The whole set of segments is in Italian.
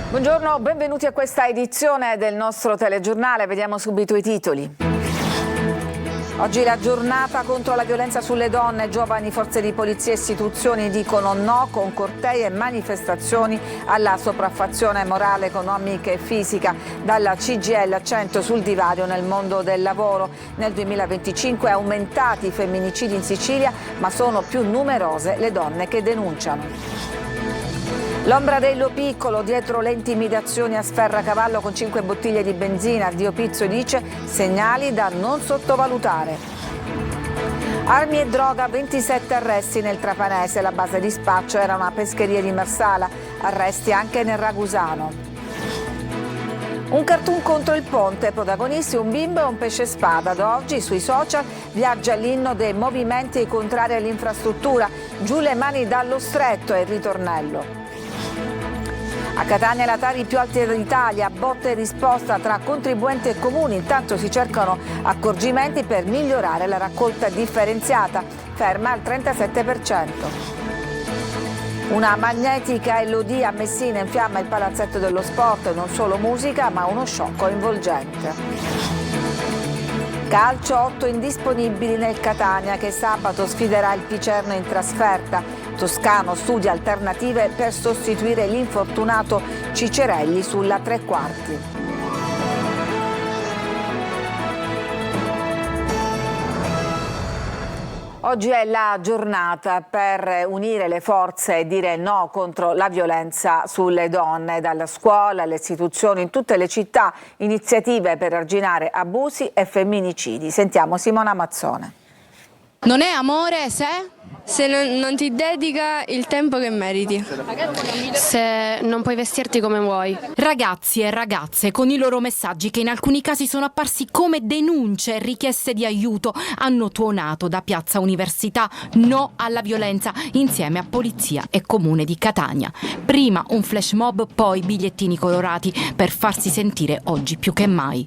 Buongiorno, benvenuti a questa edizione del nostro telegiornale. Vediamo subito i titoli. Oggi la giornata contro la violenza sulle donne. Giovani, forze di polizia e istituzioni dicono no con cortei e manifestazioni alla sopraffazione morale, economica e fisica. Dalla CGIL accento sul divario nel mondo del lavoro. Nel 2025 aumentati i femminicidi in Sicilia, ma sono più numerose le donne che denunciano. L'ombra dello piccolo dietro le intimidazioni a Sferracavallo con 5 bottiglie di benzina. Dio Pizzo dice segnali da non sottovalutare. Armi e droga, 27 arresti nel Trapanese. La base di spaccio era una pescheria di Marsala. Arresti anche nel Ragusano. Un cartoon contro il ponte, protagonisti un bimbo e un pesce spada. Da oggi sui social viaggia l'inno dei movimenti contrari all'infrastruttura. Giù le mani dallo stretto è il ritornello. A Catania la Tari più alta d'Italia, botta e risposta tra contribuenti e comuni. Intanto si cercano accorgimenti per migliorare la raccolta differenziata, ferma al 37%. Una magnetica LOD a Messina infiamma il palazzetto dello sport, non solo musica ma uno show coinvolgente. Calcio, 8 indisponibili nel Catania che sabato sfiderà il Picerno in trasferta. Toscano studia alternative per sostituire l'infortunato Cicerelli sulla tre quarti. Oggi è la giornata per unire le forze e dire no contro la violenza sulle donne, dalla scuola alle istituzioni, in tutte le città, iniziative per arginare abusi e femminicidi. Sentiamo Simona Mazzone. Non è amore se non ti dedica il tempo che meriti. Se non puoi vestirti come vuoi. Ragazzi e ragazze con i loro messaggi che in alcuni casi sono apparsi come denunce e richieste di aiuto hanno tuonato da Piazza Università no alla violenza insieme a Polizia e Comune di Catania. Prima un flash mob, poi bigliettini colorati per farsi sentire oggi più che mai.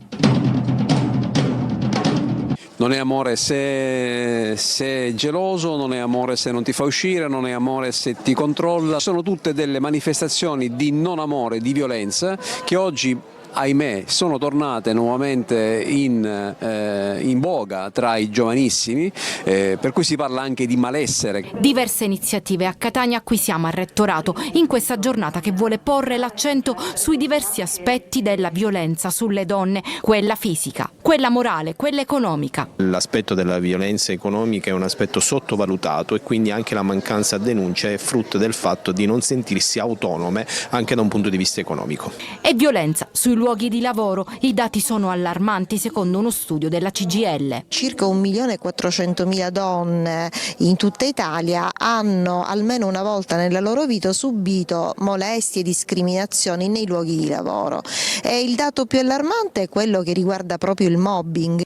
Non è amore se è geloso, non è amore se non ti fa uscire, non è amore se ti controlla. Sono tutte delle manifestazioni di non amore, di violenza che oggi, ahimè, sono tornate nuovamente in voga tra i giovanissimi, per cui si parla anche di malessere. Diverse iniziative a Catania a cui siamo al Rettorato in questa giornata che vuole porre l'accento sui diversi aspetti della violenza sulle donne, quella fisica, quella morale, quella economica. L'aspetto della violenza economica è un aspetto sottovalutato e quindi anche la mancanza di denuncia è frutto del fatto di non sentirsi autonome anche da un punto di vista economico. E violenza sui luoghi di lavoro, i dati sono allarmanti secondo uno studio della CGIL. Circa 1.400.000 donne in tutta Italia hanno almeno una volta nella loro vita subito molestie e discriminazioni nei luoghi di lavoro. E il dato più allarmante è quello che riguarda proprio il mobbing.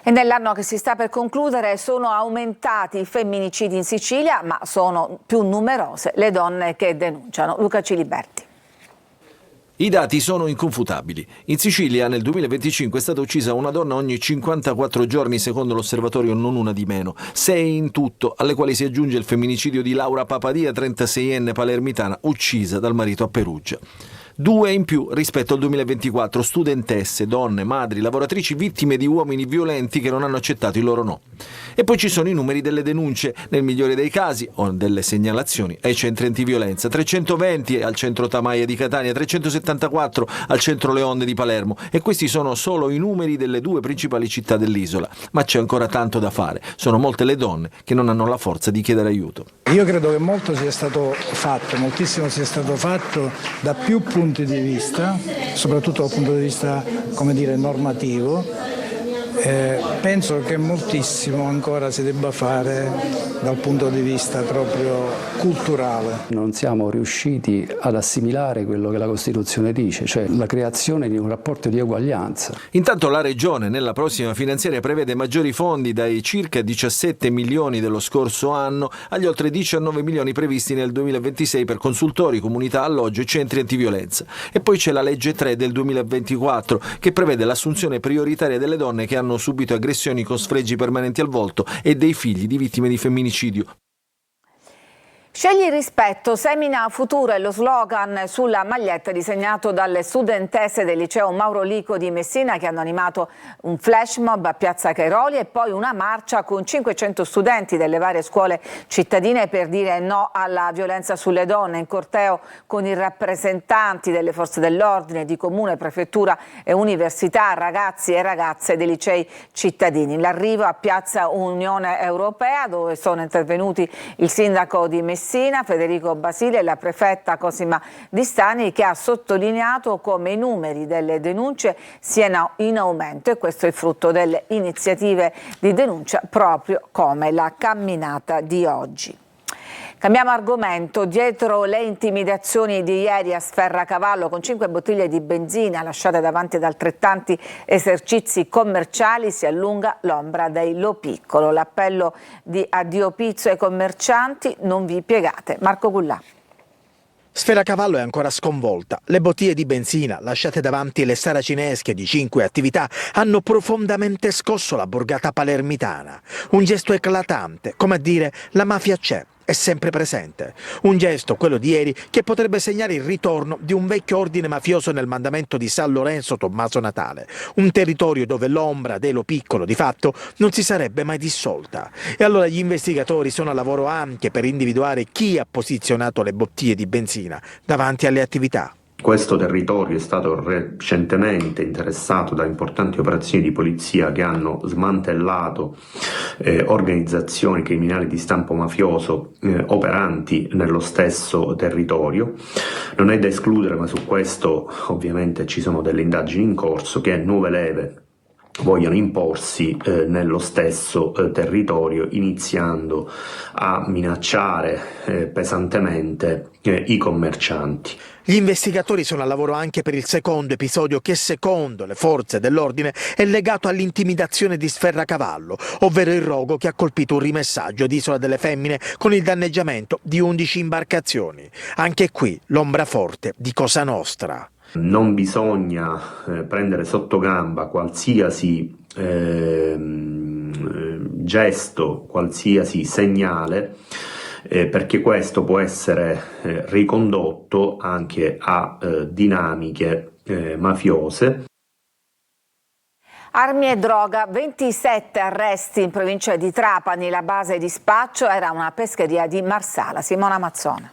E nell'anno che si sta per concludere sono aumentati i femminicidi in Sicilia, ma sono più numerose le donne che denunciano. Luca Ciliberti. I dati sono inconfutabili. In Sicilia nel 2025 è stata uccisa una donna ogni 54 giorni secondo l'osservatorio Non Una di Meno, 6 in tutto, alle quali si aggiunge il femminicidio di Laura Papadia, 36enne palermitana, uccisa dal marito a Perugia. 2 in più rispetto al 2024, studentesse, donne, madri, lavoratrici vittime di uomini violenti che non hanno accettato il loro no. E poi ci sono i numeri delle denunce, nel migliore dei casi, o delle segnalazioni ai centri antiviolenza, 320 al centro Tamaia di Catania, 374 al centro Leonde di Palermo, e questi sono solo i numeri delle 2 principali città dell'isola, ma c'è ancora tanto da fare, sono molte le donne che non hanno la forza di chiedere aiuto. Io credo che molto sia stato fatto, moltissimo sia stato fatto da più punti di vista, soprattutto dal punto di vista, come dire, normativo. Penso che moltissimo ancora si debba fare dal punto di vista proprio culturale. Non siamo riusciti ad assimilare quello che la Costituzione dice, cioè la creazione di un rapporto di eguaglianza. Intanto la Regione nella prossima finanziaria prevede maggiori fondi dai circa 17 milioni dello scorso anno agli oltre 19 milioni previsti nel 2026 per consultori, comunità, alloggio e centri antiviolenza. E poi c'è la legge 3 del 2024 che prevede l'assunzione prioritaria delle donne che hanno subito aggressioni con sfregi permanenti al volto e dei figli di vittime di femminicidio. Scegli il rispetto, semina futuro è lo slogan sulla maglietta disegnato dalle studentesse del liceo Mauro Lico di Messina, che hanno animato un flash mob a Piazza Cairoli e poi una marcia con 500 studenti delle varie scuole cittadine per dire no alla violenza sulle donne, in corteo con i rappresentanti delle forze dell'ordine, di comune, prefettura e università, ragazzi e ragazze dei licei cittadini. L'arrivo a Piazza Unione Europea, dove sono intervenuti il sindaco di Messina Federico Basile e la prefetta Cosima Distani, che ha sottolineato come i numeri delle denunce siano in aumento, e questo è frutto delle iniziative di denuncia proprio come la camminata di oggi. Cambiamo argomento. Dietro le intimidazioni di ieri a Sferracavallo con 5 bottiglie di benzina lasciate davanti ad altrettanti esercizi commerciali si allunga l'ombra dei Lo Piccolo. L'appello di addio pizzo ai commercianti: non vi piegate. Marco Gullà. Sferracavallo è ancora sconvolta. Le bottiglie di benzina lasciate davanti le saracinesche di 5 attività hanno profondamente scosso la borgata palermitana. Un gesto eclatante, come a dire: la mafia c'è, è sempre presente. Un gesto, quello di ieri, che potrebbe segnare il ritorno di un vecchio ordine mafioso nel mandamento di San Lorenzo Tommaso Natale, un territorio dove l'ombra dei Lo Piccolo di fatto non si sarebbe mai dissolta. E allora gli investigatori sono a lavoro anche per individuare chi ha posizionato le bottiglie di benzina davanti alle attività. Questo territorio è stato recentemente interessato da importanti operazioni di polizia che hanno smantellato organizzazioni criminali di stampo mafioso operanti nello stesso territorio. Non è da escludere, ma su questo ovviamente ci sono delle indagini in corso, che nuove leve vogliono imporsi nello stesso territorio, iniziando a minacciare pesantemente i commercianti. Gli investigatori sono a lavoro anche per il secondo episodio che, secondo le forze dell'ordine, è legato all'intimidazione di Sferracavallo, ovvero il rogo che ha colpito un rimessaggio di Isola delle Femmine con il danneggiamento di 11 imbarcazioni. Anche qui l'ombra forte di Cosa Nostra. Non bisogna prendere sotto gamba qualsiasi gesto, qualsiasi segnale, perché questo può essere ricondotto anche a dinamiche mafiose. Armi e droga, 27 arresti in provincia di Trapani, la base di spaccio era una pescheria di Marsala. Simona Mazzone.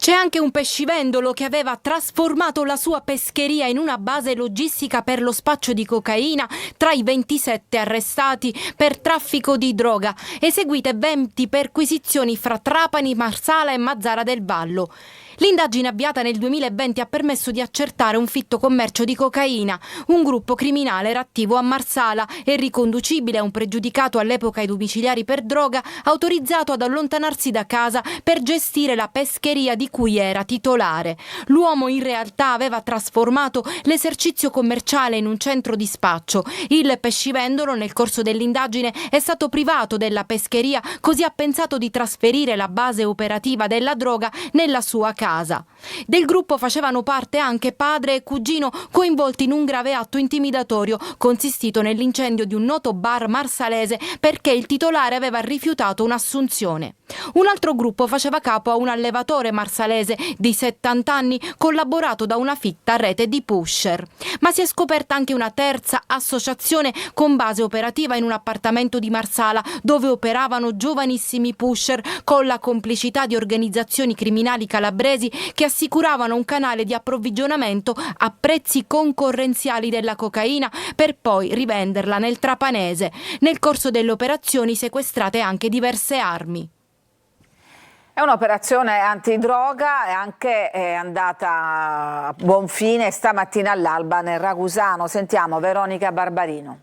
C'è anche un pescivendolo che aveva trasformato la sua pescheria in una base logistica per lo spaccio di cocaina tra i 27 arrestati per traffico di droga, eseguite 20 perquisizioni fra Trapani, Marsala e Mazzara del Vallo. L'indagine avviata nel 2020 ha permesso di accertare un fitto commercio di cocaina. Un gruppo criminale era attivo a Marsala e riconducibile a un pregiudicato all'epoca ai domiciliari per droga, autorizzato ad allontanarsi da casa per gestire la pescheria di cui era titolare. L'uomo in realtà aveva trasformato l'esercizio commerciale in un centro di spaccio. Il pescivendolo nel corso dell'indagine è stato privato della pescheria, così ha pensato di trasferire la base operativa della droga nella sua casa. Del gruppo facevano parte anche padre e cugino, coinvolti in un grave atto intimidatorio consistito nell'incendio di un noto bar marsalese perché il titolare aveva rifiutato un'assunzione. Un altro gruppo faceva capo a un allevatore marsalese di 70 anni collaborato da una fitta rete di pusher. Ma si è scoperta anche una terza associazione con base operativa in un appartamento di Marsala dove operavano giovanissimi pusher con la complicità di organizzazioni criminali calabresi che assicuravano un canale di approvvigionamento a prezzi concorrenziali della cocaina per poi rivenderla nel trapanese. Nel corso delle operazioni sequestrate anche diverse armi. È un'operazione antidroga e anche è andata a buon fine stamattina all'alba nel Ragusano. Sentiamo Veronica Barbarino.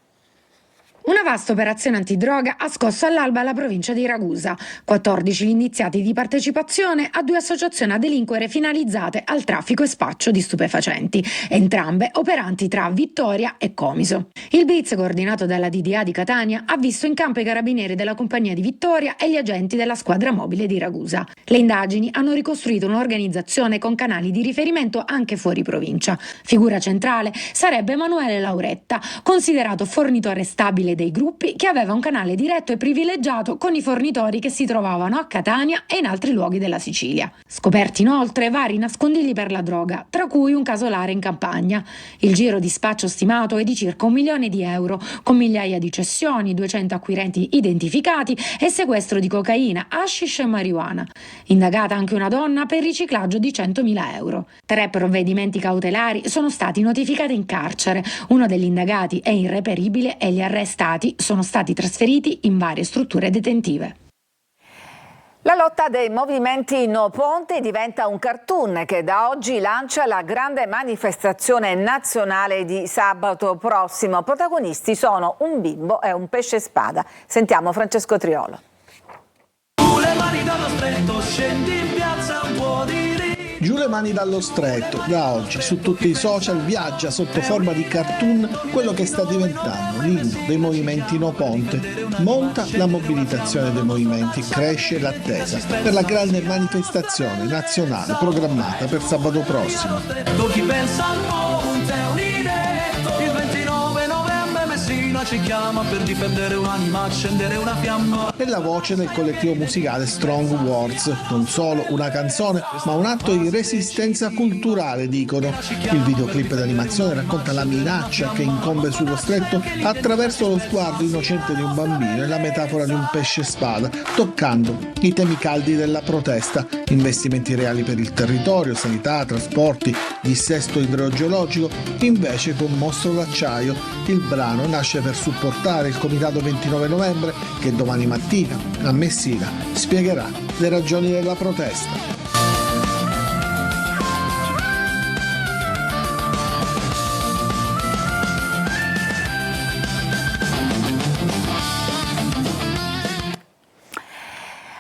Una vasta operazione antidroga ha scosso all'alba la provincia di Ragusa. 14 gli indiziati di partecipazione a 2 associazioni a delinquere finalizzate al traffico e spaccio di stupefacenti, entrambe operanti tra Vittoria e Comiso. Il blitz, coordinato dalla DDA di Catania, ha visto in campo i carabinieri della compagnia di Vittoria e gli agenti della squadra mobile di Ragusa. Le indagini hanno ricostruito un'organizzazione con canali di riferimento anche fuori provincia. Figura centrale sarebbe Emanuele Lauretta, considerato fornitore stabile dei gruppi che aveva un canale diretto e privilegiato con i fornitori che si trovavano a Catania e in altri luoghi della Sicilia. Scoperti inoltre vari nascondigli per la droga, tra cui un casolare in Campania. Il giro di spaccio stimato è di circa 1 milione di euro, con migliaia di cessioni, 200 acquirenti identificati e sequestro di cocaina, hashish e marijuana. Indagata anche una donna per riciclaggio di 100.000 euro. 3 provvedimenti cautelari sono stati notificati in carcere. Uno degli indagati è irreperibile e gli arrestati sono stati trasferiti in varie strutture detentive. La lotta dei movimenti No Ponte diventa un cartoon che da oggi lancia la grande manifestazione nazionale di sabato prossimo. Protagonisti sono un bimbo e un pesce spada. Sentiamo Francesco Triolo. Giù le mani dallo stretto, da oggi su tutti i social viaggia sotto forma di cartoon quello che sta diventando l'inno dei movimenti No Ponte. Monta la mobilitazione dei movimenti, cresce l'attesa per la grande manifestazione nazionale programmata per sabato prossimo. Il 29 novembre Messina ci chiama per difendere un'anima, accendere una fiamma. È la voce del collettivo musicale Strong Words, non solo una canzone, ma un atto di resistenza culturale, dicono. Il videoclip d'animazione racconta la minaccia che incombe sullo stretto attraverso lo sguardo innocente di un bambino e la metafora di un pesce spada, toccando i temi caldi della protesta, investimenti reali per il territorio, sanità, trasporti, dissesto idrogeologico, invece con Mostro d'acciaio. Il brano nasce per supportare il comitato 29 novembre che domani mattina a Messina spiegherà le ragioni della protesta.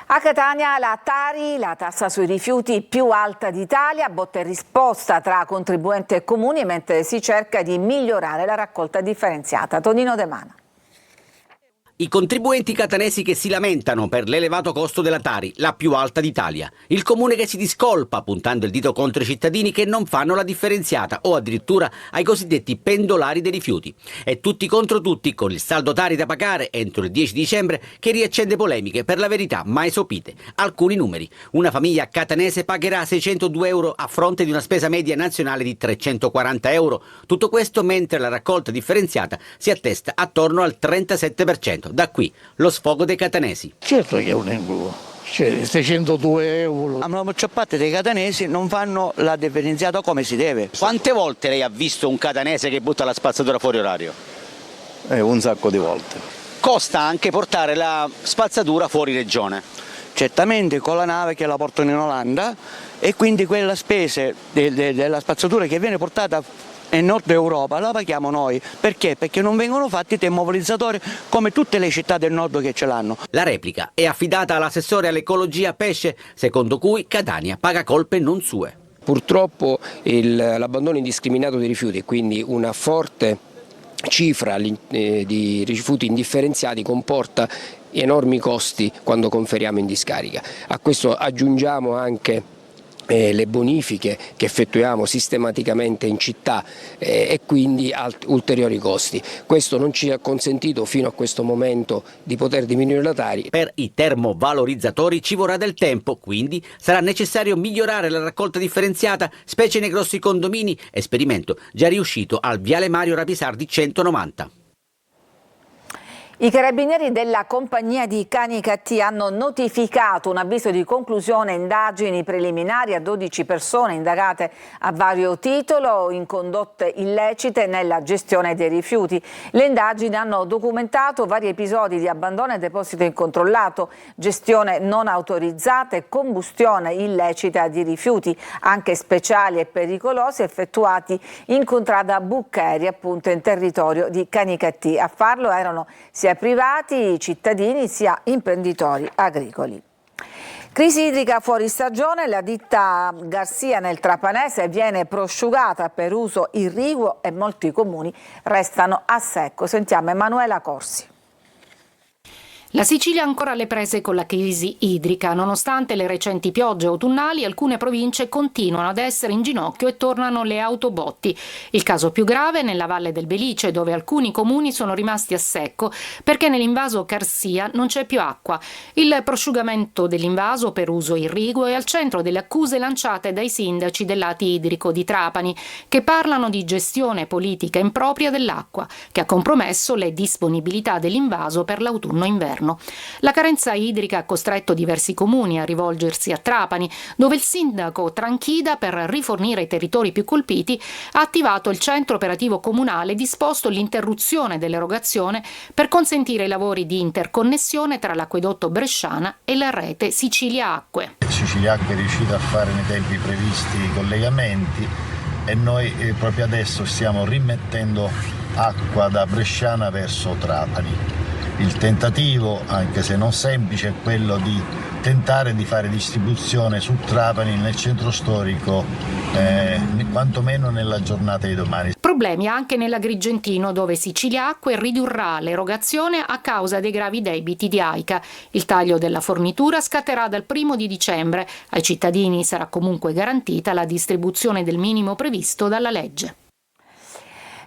A Catania la Tari, la tassa sui rifiuti più alta d'Italia, botta e risposta tra contribuenti e comuni mentre si cerca di migliorare la raccolta differenziata. Tonino De Mana. I contribuenti catanesi che si lamentano per l'elevato costo della Tari, la più alta d'Italia. Il comune che si discolpa, puntando il dito contro i cittadini che non fanno la differenziata o addirittura ai cosiddetti pendolari dei rifiuti. E tutti contro tutti, con il saldo Tari da pagare entro il 10 dicembre che riaccende polemiche, per la verità mai sopite. Alcuni numeri. Una famiglia catanese pagherà 602 euro a fronte di una spesa media nazionale di 340 euro. Tutto questo mentre la raccolta differenziata si attesta attorno al 37%. Da qui lo sfogo dei catanesi. Certo che è un incubo, cioè 602 euro. La maggior parte dei catanesi non fanno la differenziata come si deve. Quante volte lei ha visto un catanese che butta la spazzatura fuori orario? Un sacco di volte. Costa anche portare la spazzatura fuori regione. Certamente con la nave che la portano in Olanda e quindi quella spesa della spazzatura che viene portata in Nord Europa la paghiamo noi. Perché? Perché non vengono fatti termovalorizzatori come tutte le città del nord che ce l'hanno. La replica è affidata all'assessore all'ecologia Pesce, secondo cui Catania paga colpe non sue. Purtroppo l'abbandono indiscriminato dei rifiuti e quindi una forte cifra di rifiuti indifferenziati comporta enormi costi quando conferiamo in discarica. A questo aggiungiamo anche le bonifiche che effettuiamo sistematicamente in città e quindi ulteriori costi. Questo non ci ha consentito fino a questo momento di poter diminuire la Tari. Per i termovalorizzatori ci vorrà del tempo, quindi sarà necessario migliorare la raccolta differenziata, specie nei grossi condomini, esperimento già riuscito al Viale Mario Rapisardi 190. I carabinieri della compagnia di Canicattì hanno notificato un avviso di conclusione indagini preliminari a 12 persone indagate a vario titolo in condotte illecite nella gestione dei rifiuti. Le indagini hanno documentato vari episodi di abbandono e deposito incontrollato, gestione non autorizzata e combustione illecita di rifiuti, anche speciali e pericolosi, effettuati in contrada Buccheri, appunto in territorio di Canicattì. A farlo erano sia privati, cittadini, sia imprenditori agricoli. Crisi idrica fuori stagione, la ditta Garcia nel Trapanese viene prosciugata per uso irriguo e molti comuni restano a secco. Sentiamo Emanuela Corsi. La Sicilia ha ancora alle prese con la crisi idrica. Nonostante le recenti piogge autunnali, alcune province continuano ad essere in ginocchio e tornano le autobotti. Il caso più grave è nella Valle del Belice, dove alcuni comuni sono rimasti a secco perché nell'invaso Carsia non c'è più acqua. Il prosciugamento dell'invaso per uso irriguo è al centro delle accuse lanciate dai sindaci del lato idrico di Trapani, che parlano di gestione politica impropria dell'acqua, che ha compromesso le disponibilità dell'invaso per l'autunno-inverno. La carenza idrica ha costretto diversi comuni a rivolgersi a Trapani, dove il sindaco Tranchida, per rifornire i territori più colpiti, ha attivato il centro operativo comunale e disposto l'interruzione dell'erogazione per consentire i lavori di interconnessione tra l'acquedotto Bresciana e la rete Sicilia Acque. Sicilia Acque è riuscita a fare nei tempi previsti i collegamenti e noi proprio adesso stiamo rimettendo acqua da Bresciana verso Trapani. Il tentativo, anche se non semplice, è quello di tentare di fare distribuzione su Trapani nel centro storico, quantomeno nella giornata di domani. Problemi anche nell'Agrigentino, dove Sicilia Acque ridurrà l'erogazione a causa dei gravi debiti di AICA. Il taglio della fornitura scatterà dal 1° di dicembre. Ai cittadini sarà comunque garantita la distribuzione del minimo previsto dalla legge.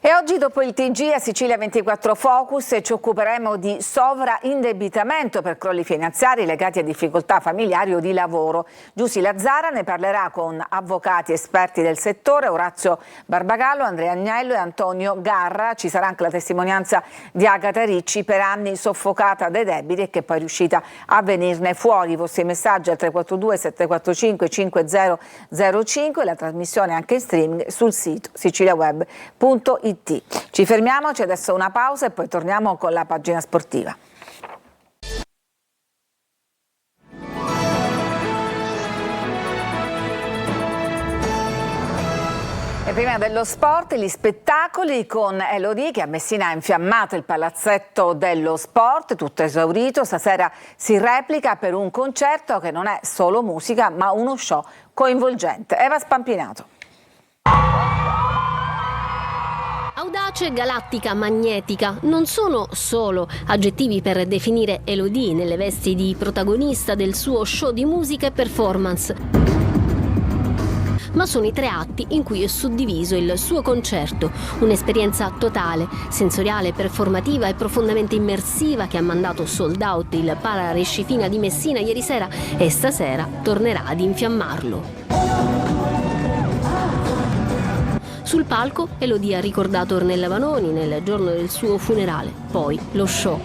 E oggi, dopo il TG a Sicilia 24 Focus, ci occuperemo di sovraindebitamento per crolli finanziari legati a difficoltà familiari o di lavoro. Giussi Lazzara ne parlerà con avvocati esperti del settore, Orazio Barbagallo, Andrea Agnello e Antonio Garra. Ci sarà anche la testimonianza di Agata Ricci, per anni soffocata dai debiti e che poi è riuscita a venirne fuori. I vostri messaggi al 342 745 5005 e la trasmissione anche in streaming sul sito siciliaweb.it. Ci fermiamo, c'è adesso una pausa e poi torniamo con la pagina sportiva. E prima dello sport, gli spettacoli con Elodie, che a Messina ha infiammato il palazzetto dello sport, tutto esaurito. Stasera si replica per un concerto che non è solo musica ma uno show coinvolgente. Eva Spampinato. Audace, galattica, magnetica non sono solo aggettivi per definire Elodie nelle vesti di protagonista del suo show di musica e performance, ma sono i 3 atti in cui è suddiviso il suo concerto, un'esperienza totale, sensoriale, performativa e profondamente immersiva che ha mandato sold out il Pala Rescifina di Messina ieri sera e stasera tornerà ad infiammarlo. Sul palco Elodie ha ricordato Ornella Vanoni nel giorno del suo funerale, poi lo show.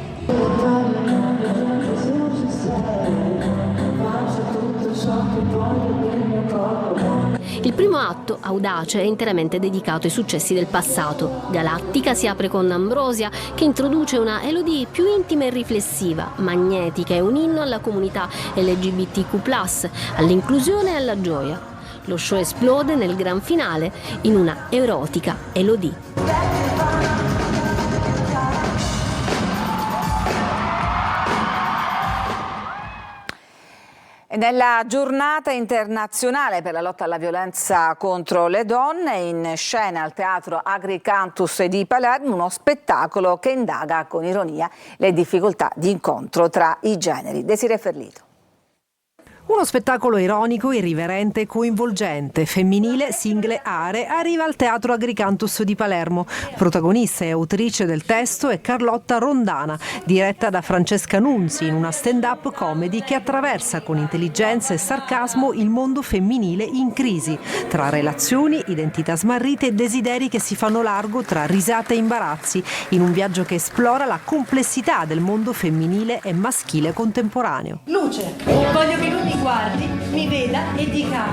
Il primo atto, Audace, è interamente dedicato ai successi del passato. Galattica si apre con Ambrosia, che introduce una Elodie più intima e riflessiva. Magnetica è un inno alla comunità LGBTQ+, all'inclusione e alla gioia. Lo show esplode nel gran finale in una erotica Elodie. Nella giornata internazionale per la lotta alla violenza contro le donne, in scena al Teatro Agricantus di Palermo uno spettacolo che indaga con ironia le difficoltà di incontro tra i generi. Desiree Ferlito. Uno spettacolo ironico, irriverente e coinvolgente, femminile, single are, arriva al Teatro Agricantus di Palermo. Protagonista e autrice del testo è Carlotta Rondana, diretta da Francesca Nunzi in una stand-up comedy che attraversa con intelligenza e sarcasmo il mondo femminile in crisi, tra relazioni, identità smarrite e desideri che si fanno largo tra risate e imbarazzi, in un viaggio che esplora la complessità del mondo femminile e maschile contemporaneo. Luce, voglio che lui mi guardi, mi veda e dica: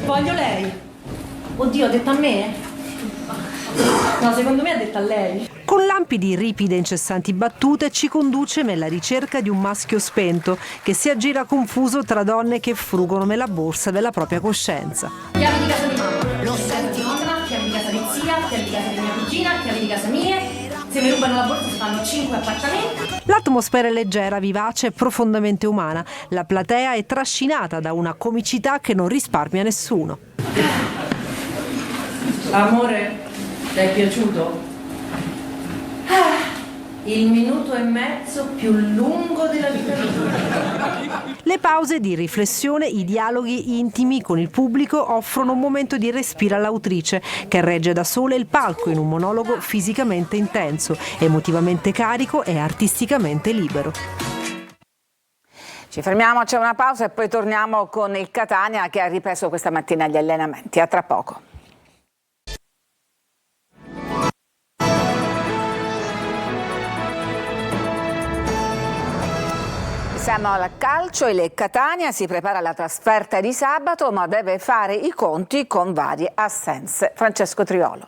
voglio lei. Oddio, ha detto a me? No, secondo me ha detto a lei. Con lampi di ripide e incessanti battute ci conduce nella ricerca di un maschio spento che si aggira confuso tra donne che frugano nella borsa della propria coscienza. Chiavi di casa di mamma, lo senti mamma, chiavi di casa di zia, chiavi di casa di mia cugina, chiavi di casa mie. Se mi rubano la borsa si fanno 5 appartamenti. L'atmosfera è leggera, vivace e profondamente umana. La platea è trascinata da una comicità che non risparmia nessuno. Amore, ti è piaciuto? il minuto e mezzo più lungo della vita mia. Le pause di riflessione, i dialoghi intimi con il pubblico offrono un momento di respiro all'autrice, che regge da sola il palco in un monologo fisicamente intenso, emotivamente carico e artisticamente libero. Ci fermiamo, c'è una pausa e poi torniamo con il Catania che ha ripreso questa mattina gli allenamenti. A tra poco. Siamo al calcio, il Catania si prepara alla trasferta di sabato ma deve fare i conti con varie assenze. Francesco Triolo.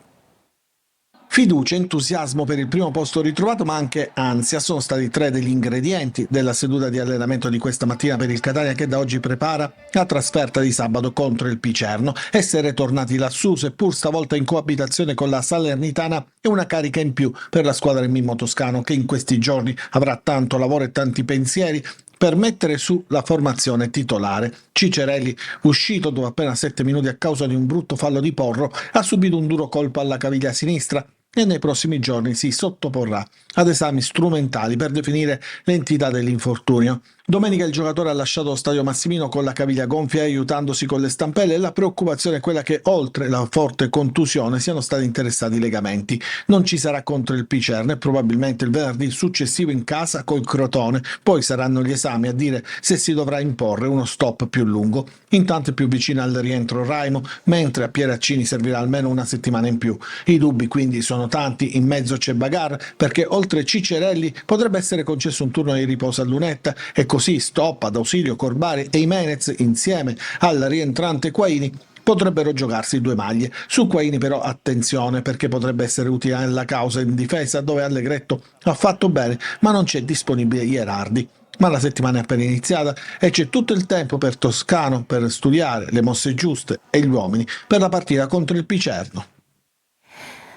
Fiducia, entusiasmo per il primo posto ritrovato, ma anche ansia sono stati 3 degli ingredienti della seduta di allenamento di questa mattina per il Catania, che da oggi prepara la trasferta di sabato contro il Picerno. Essere tornati lassù, seppur stavolta in coabitazione con la Salernitana, è una carica in più per la squadra in Mimmo Toscano, che in questi giorni avrà tanto lavoro e tanti pensieri per mettere su la formazione titolare. Cicerelli, uscito dopo appena 7 minuti a causa di un brutto fallo di Porro, ha subito un duro colpo alla caviglia sinistra e nei prossimi giorni si sottoporrà ad esami strumentali per definire l'entità dell'infortunio. Domenica il giocatore ha lasciato lo stadio Massimino con la caviglia gonfia e aiutandosi con le stampelle, e la preoccupazione è quella che oltre la forte contusione siano stati interessati i legamenti. Non ci sarà contro il Picerno e probabilmente il venerdì successivo in casa col Crotone, poi saranno gli esami a dire se si dovrà imporre uno stop più lungo. Intanto è più vicino al rientro Raimo, mentre a Pieraccini servirà almeno una settimana in più. I dubbi quindi sono tanti, in mezzo c'è Bagar, perché oltre Cicerelli potrebbe essere concesso un turno di riposo a Lunetta e così Stoppa, D'Ausilio, Corbari e Jimenez insieme al rientrante Quaini potrebbero giocarsi 2 maglie. Su Quaini però attenzione, perché potrebbe essere utile nella causa in difesa, dove Allegretto ha fatto bene ma non c'è disponibile Ierardi. Ma la settimana è appena iniziata e c'è tutto il tempo per Toscano per studiare le mosse giuste e gli uomini per la partita contro il Picerno.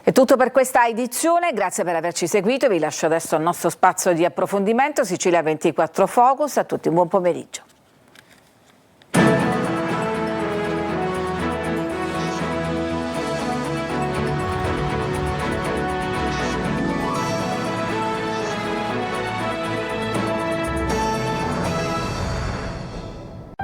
È tutto per questa edizione, grazie per averci seguito, vi lascio adesso al nostro spazio di approfondimento Sicilia 24 Focus, a tutti un buon pomeriggio.